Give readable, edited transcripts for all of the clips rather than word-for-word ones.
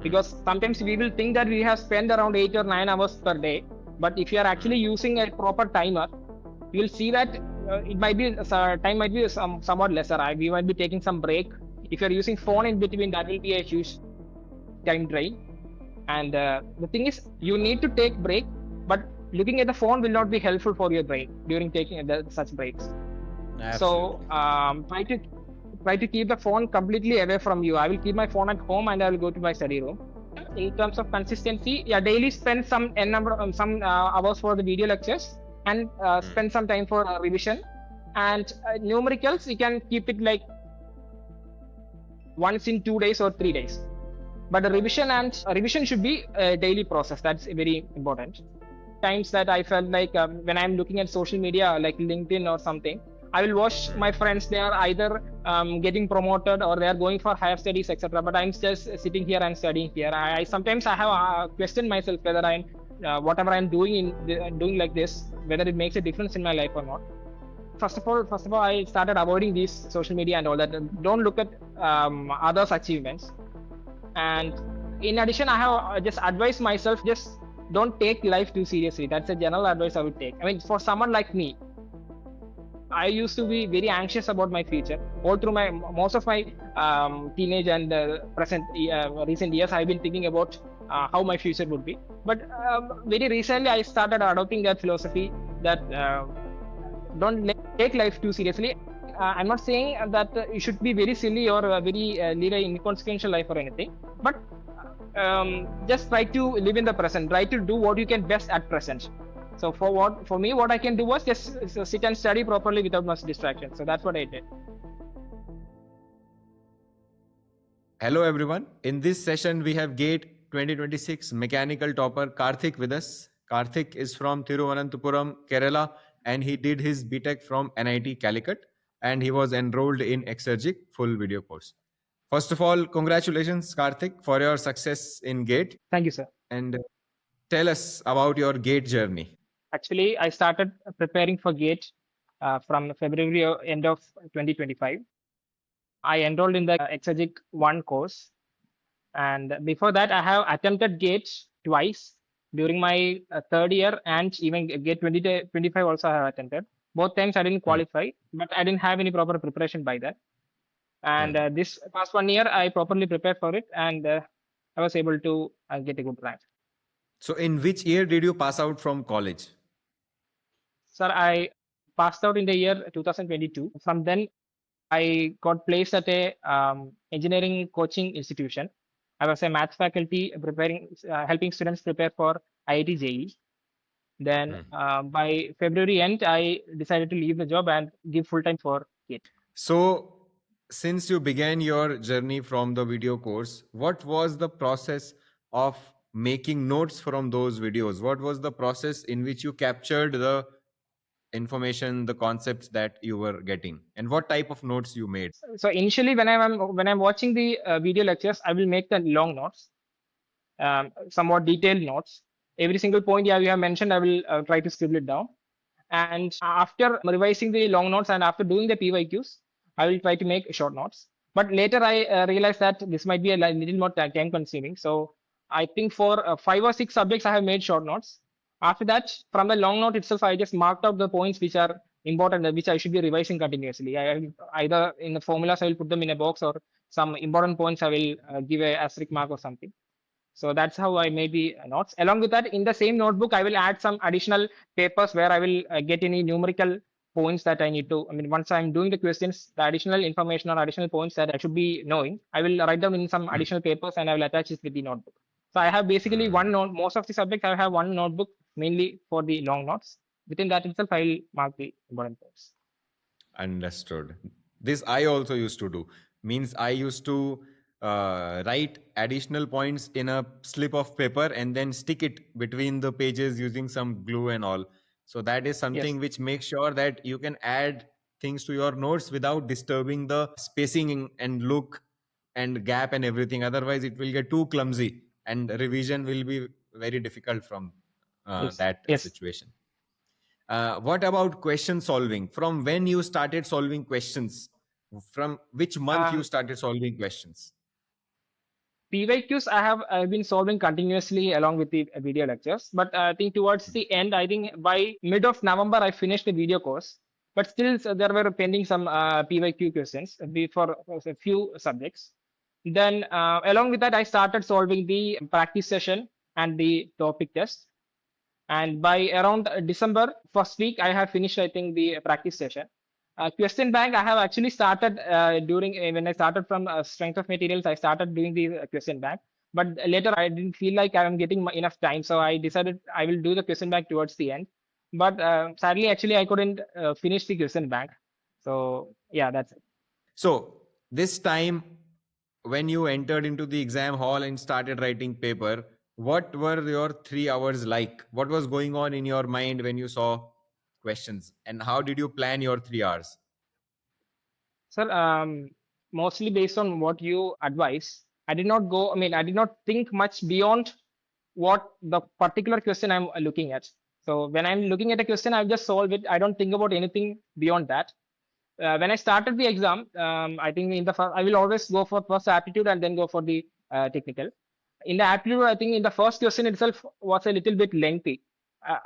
because sometimes we will think that we have spent around 8 or 9 hours per day, but if you are actually using a proper timer, you will see that it might be time might be somewhat lesser. We might be taking some break. If you are using phone in between, that will be a huge time drain. And the thing is, you need to take break, but looking at the phone will not be helpful for your brain during taking such breaks. So Absolutely. try to keep the phone completely away from you. I will keep my phone at home and I will go to my study room. In terms of consistency, yeah, daily spend some hours for the video lectures and spend some time for revision. And numericals, you can keep it like once in 2 days or 3 days. But the revision should be a daily process. That's very important. Times that I felt like when I'm looking at social media like LinkedIn or something, I will watch my friends. They are either getting promoted or they are going for higher studies, etc. But I'm just sitting here and studying here. I sometimes I have questioned myself whether I'm whatever I'm doing like this, whether it makes a difference in my life or not. First of all, I started avoiding these social media and all that. Don't look at others' achievements. And in addition, I have just advised myself, just don't take life too seriously. That's a general advice I would take. I mean, for someone like me, I used to be very anxious about my future. All through my most of my teenage and recent years, I've been thinking about how my future would be. But very recently, I started adopting that philosophy that don't take life too seriously. I'm not saying that you should be very silly or very lead an inconsequential life or anything, but just try to live in the present. Try to do what you can best at present. So for me, what I can do was just sit and study properly without much distraction. So that's what I did. Hello everyone. In this session, we have GATE 2026 mechanical topper Karthik with us. Karthik is from Thiruvananthapuram, Kerala, and he did his BTech from NIT Calicut, and he was enrolled in Exergic full video course. First of all, congratulations, Karthik, for your success in GATE. Thank you, sir. And tell us about your GATE journey. Actually, I started preparing for GATE from February end of 2025. I enrolled in the Exergic 1 course. And before that, I have attempted GATE twice during my third year, and even GATE 2025 also I have attempted. Both times I didn't qualify, but I didn't have any proper preparation by that. And this past 1 year, I properly prepared for it, and I was able to get a good rank. So, in which year did you pass out from college? Sir, I passed out in the year 2022. From then, I got placed at a engineering coaching institution. I was a maths faculty helping students prepare for IIT JEE. Then by February end, I decided to leave the job and give full time for GATE. So, since you began your journey from the video course, what was the process of making notes from those videos? What was the process in which you captured the information, the concepts that you were getting, and what type of notes you made? So initially, when I'm watching the video lectures, I will make the long notes, somewhat detailed notes. Every single point you have mentioned, I will try to scribble it down. And after revising the long notes and after doing the PYQs, I will try to make short notes. But later I realized that this might be a little more time consuming. So I think for 5 or 6 subjects, I have made short notes. After that, from the long note itself, I just marked out the points which are important, which I should be revising continuously. Either in the formulas, I will put them in a box, or some important points I will give a asterisk mark or something. So that's how I made the notes. Along with that, in the same notebook, I will add some additional papers where I will get any numerical points that I need to. I mean, once I'm doing the questions, the additional information or additional points that I should be knowing, I will write down in some additional papers and I will attach it with the notebook. So I have basically one note. Most of the subjects I have one notebook mainly for the long notes. Within that itself, I will mark the important points. Understood. This I also used to do. Means I used to write additional points in a slip of paper and then stick it between the pages using some glue and all. So that is something which makes sure that you can add things to your notes without disturbing the spacing and look and gap and everything. Otherwise, it will get too clumsy and revision will be very difficult from that situation. What about question solving? From when you started solving questions? From which month you started solving questions? PYQs I've been solving continuously along with the video lectures, but I think towards the end, I think by mid of November, I finished the video course. But still, there were pending some PYQ questions for a few subjects. Then, along with that, I started solving the practice session and the topic test. And by around December first week, I have finished, I think, the practice session. Question bank, I have actually started during when I started from strength of materials, I started doing the question bank. But later, I didn't feel like I am getting enough time, so I decided I will do the question bank towards the end. But sadly, actually, I couldn't finish the question bank. So yeah, that's it. So this time, when you entered into the exam hall and started writing paper, what were your 3 hours like? What was going on in your mind when you saw questions, and how did you plan your 3 hours? Sir, mostly based on what you advise, I did not go, I mean, I did not think much beyond what the particular question I'm looking at. So when I'm looking at a question, I'll just solve it. I don't think about anything beyond that. When I started the exam, I think in the first, I will always go for first aptitude and then go for the technical. In the aptitude, I think in the first question itself was a little bit lengthy.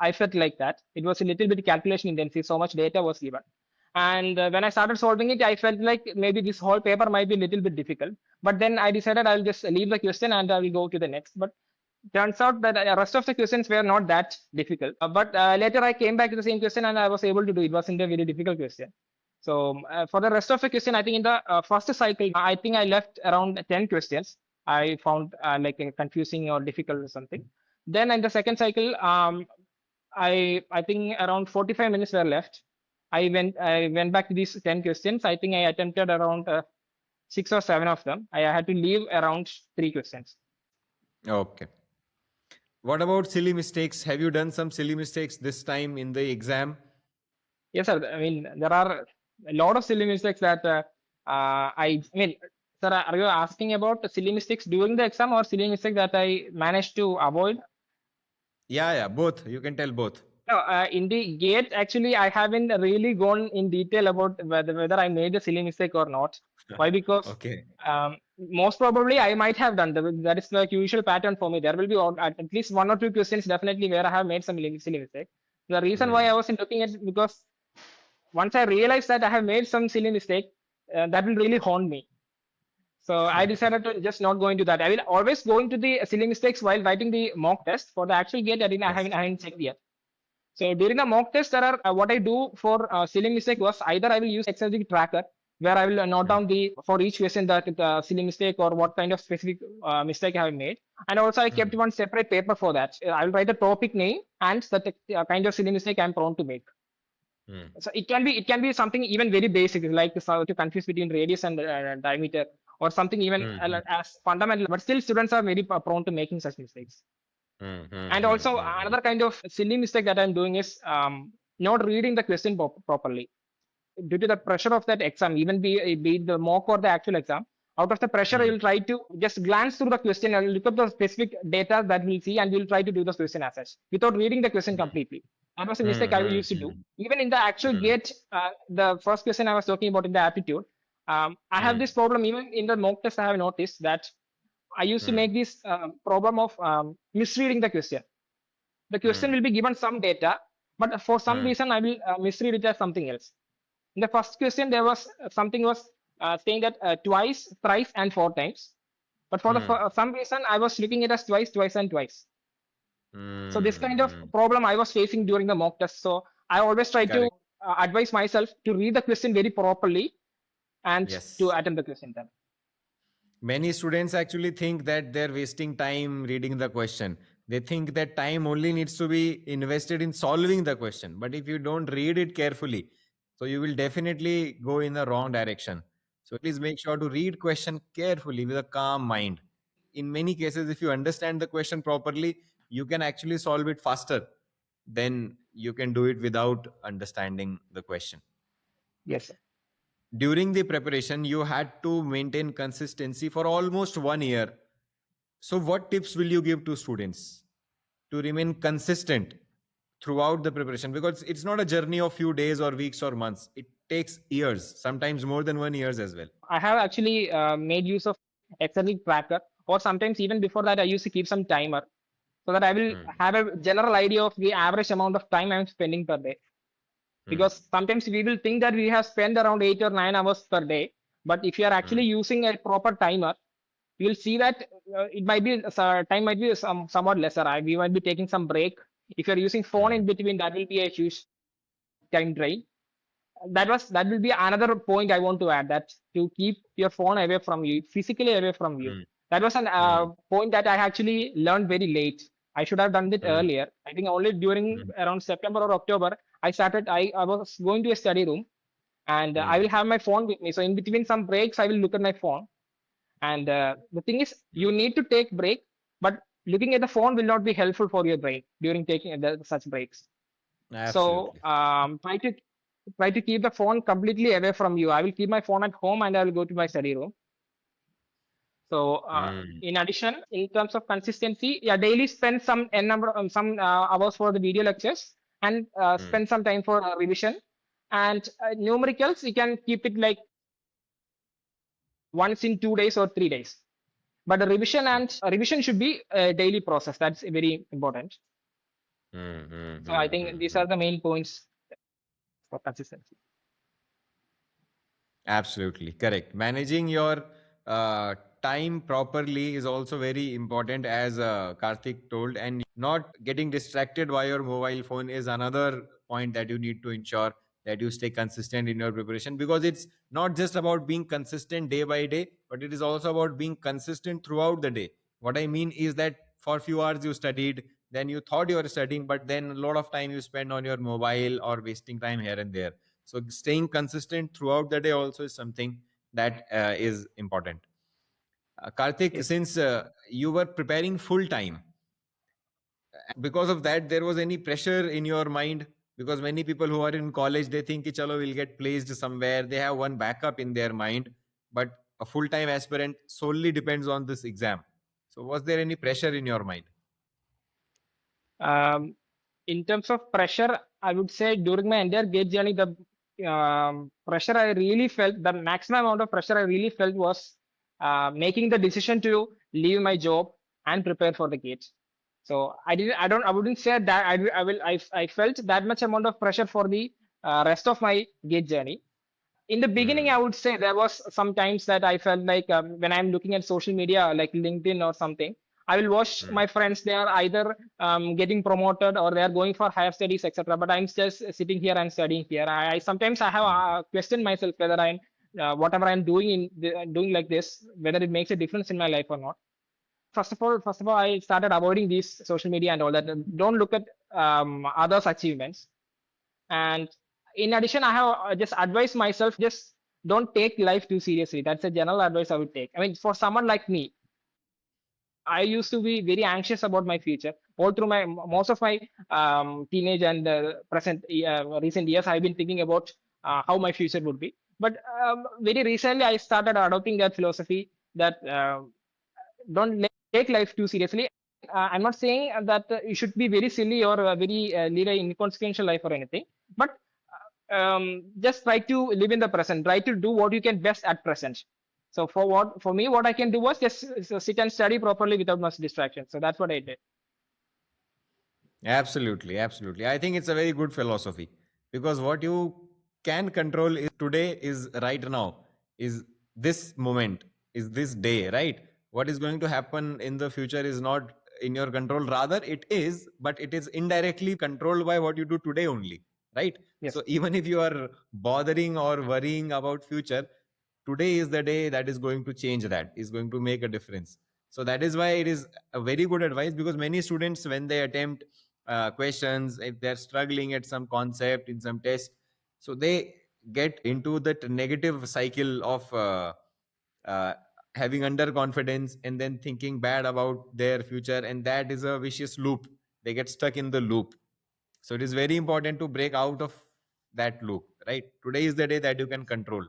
I felt like that. It was a little bit calculation intensive. So much data was given. And when I started solving it, I felt like maybe this whole paper might be a little bit difficult. But then I decided I'll just leave the question and I will go to the next. But turns out that the rest of the questions were not that difficult. But later I came back to the same question and I was able to do it. It wasn't a very difficult question. So for the rest of the question, I think in the first cycle, I think I left around 10 questions. I found like confusing or difficult or something. Then in the second cycle, I think around 45 minutes were left. I went back to these 10 questions. I think I attempted around 6 or 7 of them. I had to leave around 3 questions. Okay. What about silly mistakes? Have you done some silly mistakes this time in the exam? Yes, sir. I mean, there are a lot of silly mistakes that I mean, sir, are you asking about silly mistakes during the exam or silly mistakes that I managed to avoid? Yeah, both. You can tell both. No, in the gate, actually, I haven't really gone in detail about whether I made a silly mistake or not. Why? Because Okay. most probably I might have done that is the usual pattern for me. There will be at least 1 or 2 questions definitely where I have made some silly mistake. The reason why Hmm. I wasn't looking at it because once I realized that I have made some silly mistake, that will really haunt me. So I decided to just not go into that. I will always go into the silly mistakes while writing the mock test. For the actual gate, Yes. I haven't checked yet. So during the mock test, there are what I do for silly mistake was either I will use Exergic tracker where I will note Hmm. down the for each question that the silly mistake or what kind of specific mistake I have made, and also I kept Hmm. one separate paper for that. I will write the topic name and the kind of silly mistake I'm prone to make. Hmm. So it can be something even very basic like to confuse between radius and diameter or something even Hmm. Hmm. as fundamental, but still students are very prone to making such mistakes. Hmm. Hmm. And Hmm. also Hmm. another kind of silly mistake that I'm doing is not reading the question properly due to the pressure of that exam, even be it the mock or the actual exam. Out of the pressure, I Hmm. will try to just glance through the question and look up the specific data that we'll see, and we'll try to do the question as such without reading the question completely. That was a Hmm. mistake I Hmm. used to do. Hmm. Even in the actual Hmm. gate, the first question I was talking about in the aptitude, I have Hmm. this problem. Even in the mock test, I have noticed that I used to Hmm. make this problem of misreading the question. The question Hmm. will be given some data, but for some Hmm. reason I will misread it as something else. In the first question, there was something was saying that twice, thrice, and 4 times. But for Hmm. some reason, I was looking at it as twice, twice, and twice. So this Hmm. kind of Hmm. problem I was facing during the mock test. So I always try to Correct. advise myself to read the question very properly and to Yes. attempt the question then. Many students actually think that they're wasting time reading the question. They think that time only needs to be invested in solving the question. But if you don't read it carefully, so you will definitely go in the wrong direction. So please make sure to read question carefully with a calm mind. In many cases, if you understand the question properly, you can actually solve it faster than you can do it without understanding the question. Yes. During the preparation, you had to maintain consistency for almost 1 year. So what tips will you give to students to remain consistent throughout the preparation? Because it's not a journey of few days or weeks or months. It takes years, sometimes more than 1 year as well. I have actually made use of Exergic tracker or sometimes even before that, I used to keep some timer so that I will Hmm. have a general idea of the average amount of time I'm spending per day. Hmm. Because sometimes we will think that we have spent around 8 or 9 hours per day, but if you are Hmm. actually using a proper timer, you will see that it might be time might be somewhat lesser. We might be taking some break. If you're using phone Hmm. in between, that will be a huge time drain. That will be another point I want to add, that to keep your phone away from you, physically away from you. Hmm. That was an Hmm. point that I actually learned very late. I should have done it Hmm. earlier. I think only during Hmm. around September or October I was going to a study room, and I Hmm. will have my phone with me. So in between some breaks, I will look at my phone. And the thing is, you need to take break, but looking at the phone will not be helpful for your brain during taking such breaks. So Absolutely. try to keep the phone completely away from you. I will keep my phone at home and I will go to my study room. So Hmm. in addition, in terms of consistency, yeah, daily spend some hours for the video lectures, and Hmm. spend some time for revision. And numericals, you can keep it like once in 2 days or 3 days. But the revision should be a daily process. That's very important. Hmm. Hmm. So I Hmm. think Hmm. these Hmm. are the main points for consistency. Absolutely correct. Managing your uh, time properly is also very important, as Karthik told, and not getting distracted by your mobile phone is another point that you need to ensure that you stay consistent in your preparation, because it's not just about being consistent day by day, but it is also about being consistent throughout the day. What I mean is that for a few hours you studied, then you thought you were studying, but then a lot of time you spend on your mobile or wasting time here and there. So staying consistent throughout the day also is something that is important. Karthik, Yes. since you were preparing full time, because of that, there was any pressure in your mind? Because many people who are in college, they think, "Ki, chalo, we'll get placed somewhere." They have one backup in their mind, but a full time aspirant solely depends on this exam. So, was there any pressure in your mind? Um, in terms of pressure, I would say during my entire gate journey, the pressure I really felt, the maximum amount of pressure I really felt was making the decision to leave my job and prepare for the gates. So I wouldn't say that I felt that much amount of pressure for the rest of my gate journey. In the beginning, I Hmm. would say there was sometimes that I felt like when I'm looking at social media like LinkedIn or something, I will watch Hmm. my friends. They are either getting promoted or they are going for higher studies, etc., but I'm just sitting here and studying here. I sometimes I have Hmm. questioned myself whether I'm whatever I'm doing doing like this, whether it makes a difference in my life or not. First of all, I started avoiding these social media and all that. Don't look at others achievements. And in addition, I have just advised myself, just don't take life too seriously. That's a general advice I would take. I mean, for someone like me, I used to be very anxious about my future. All through my most of my teenage and present recent years, I've been thinking about how my future would be. But very recently, I started adopting that philosophy that take life too seriously. I'm not saying that you should be very silly or very lead an inconsequential life or anything, but just try to live in the present. Try to do what you can best at present. So for me, what I can do was just sit and study properly without much distraction. So that's what I did. Absolutely, absolutely. I think it's a very good philosophy, because what you can control is today, is right now, is this moment, is this day, right? What is going to happen in the future is not in your control. Rather, it is, but it is indirectly controlled by what you do today only, right? So Yes. even if you are bothering or worrying about future, today is the day that is going to change, that is going to make a difference. So that is why it is a very good advice, because many students, when they attempt questions, if they're struggling at some concept in some test, so they get into that negative cycle of uh, having underconfidence and then thinking bad about their future, and that is a vicious loop. They get stuck in the loop. So it is very important to break out of that loop, right? Today is the day that you can control.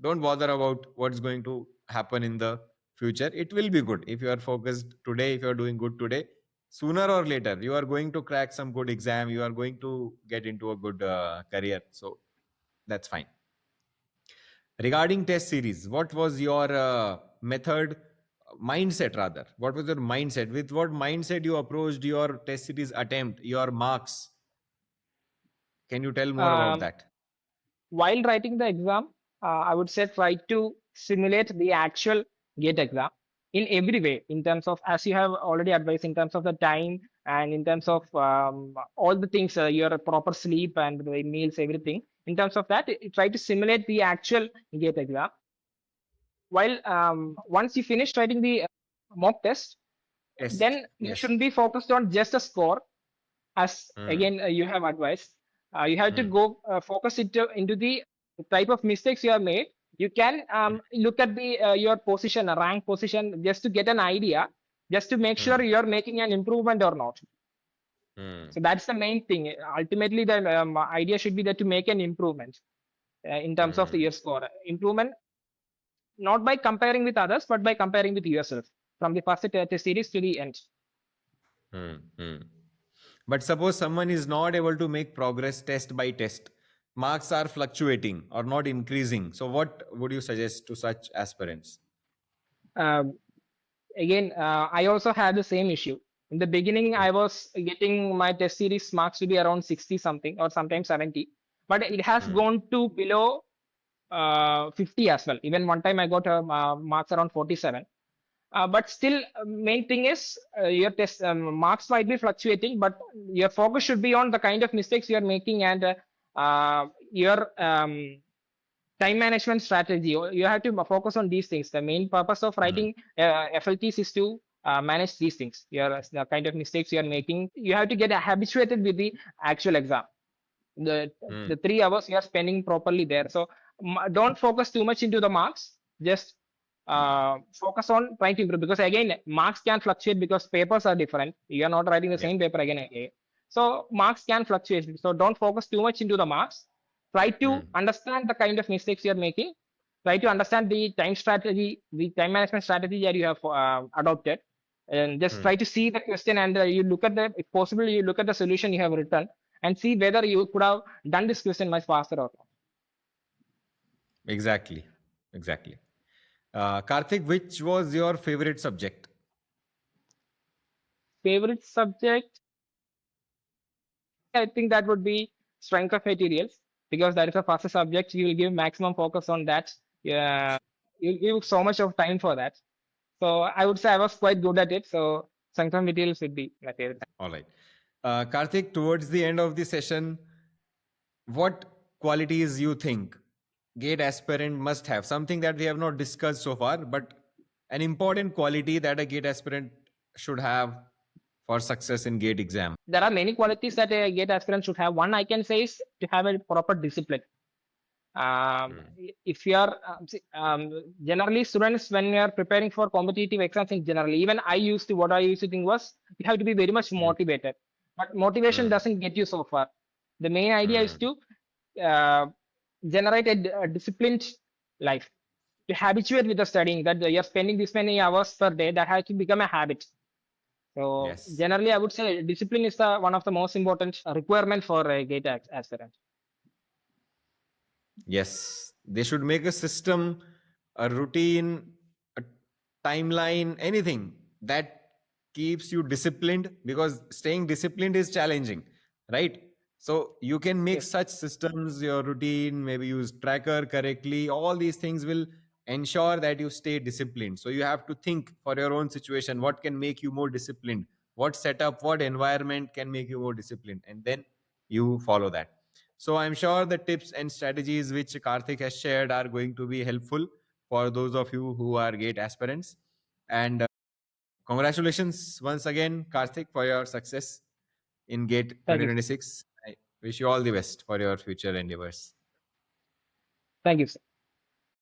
Don't bother about what's going to happen in the future. It will be good if you are focused today, if you are doing good today. Sooner or later you are going to crack some good exam, you are going to get into a good career. So that's fine. Regarding test series, what was your method mindset rather? What was your mindset? With what mindset you approached your test series attempt, your marks? Can you tell more about Um, that? while writing the exam, I would say try to simulate the actual GATE exam in every way, in terms of, as you have already advised, in terms of the time and in terms of all the things, your proper sleep and the meals, everything. In terms of that, try to simulate the actual GATE exam. While once you finish writing the mock test, Test. then you Yes. shouldn't be focused on just a score, as Hmm. again you have advised. You have to Hmm. go focus into the type of mistakes you have made. You can look at the your position, rank position, just to get an idea, just to make sure Hmm. you are making an improvement or not. Hmm. So that's the main thing. Ultimately, the idea should be that to make an improvement in terms of the Hmm. year score. Improvement not by comparing with others, but by comparing with yourself from the first test series to the end. Hmm. Hmm. But suppose someone is not able to make progress test by test, marks are fluctuating or not increasing. So, what would you suggest to such aspirants? Um, again, I also had the same issue. In the beginning, Hmm. I was getting my test series marks to be around 60 something or sometimes 70, but it has Hmm. gone to below 50 as well. Even one time I got marks around 47. But still, main thing is your test marks might be fluctuating, but your focus should be on the kind of mistakes you are making and your time management strategy. You have to focus on these things. The main purpose of Hmm. writing FLTs is to manage these things. Your the kind of mistakes you are making. You have to get habituated with the actual exam. The Hmm. the 3 hours you are spending properly there. So don't focus too much into the marks. Just focus on trying to improve, because again marks can fluctuate because papers are different. You are not writing the Yes. same paper again and again. So marks can fluctuate. So don't focus too much into the marks. Try to Hmm. understand the kind of mistakes you are making. Try to understand the time strategy, the time management strategy that you have adopted, and just Hmm. try to see the question and you look at the, if possible, you look at the solution you have written and see whether you could have done this question much faster or not. Exactly. Exactly. Karthik, which was your favorite subject? Favorite subject, I think that would be strength of materials, because that is a faster subject. You will give maximum focus on that. Yeah, you'll give so much of time for that. So I would say I was quite good at it. So strength of materials would be my favorite. All right. Karthik, towards the end of the session, what qualities you think gate aspirant must have? Something that we have not discussed so far, but an important quality that a gate aspirant should have for success in gate exam. There are many qualities that a GATE aspirant should have. One I can say is to have a proper discipline. Um, Hmm. if you are generally students, when you are preparing for competitive exams in general, even I used to, what I used to think was you have to be very much Hmm. motivated, but motivation Hmm. doesn't get you so far. The main idea is Hmm. to uh, generate a disciplined life, to habituate with the studying, that you're spending this many hours per day, that has to become a habit. So Yes. generally, I would say discipline is the one of the most important requirement for a GATE aspirant. Yes, they should make a system, a routine, a timeline, anything that keeps you disciplined, because staying disciplined is challenging, right? So you can make Yes. such systems, your routine, maybe use tracker correctly. All these things will ensure that you stay disciplined. So you have to think for your own situation, what can make you more disciplined? What setup, what environment can make you more disciplined? And then you follow that. So I'm sure the tips and strategies which Karthik has shared are going to be helpful for those of you who are GATE aspirants. And congratulations once again, Karthik, for your success in GATE Thank you. 2026. I wish you all the best for your future endeavors. Thank you.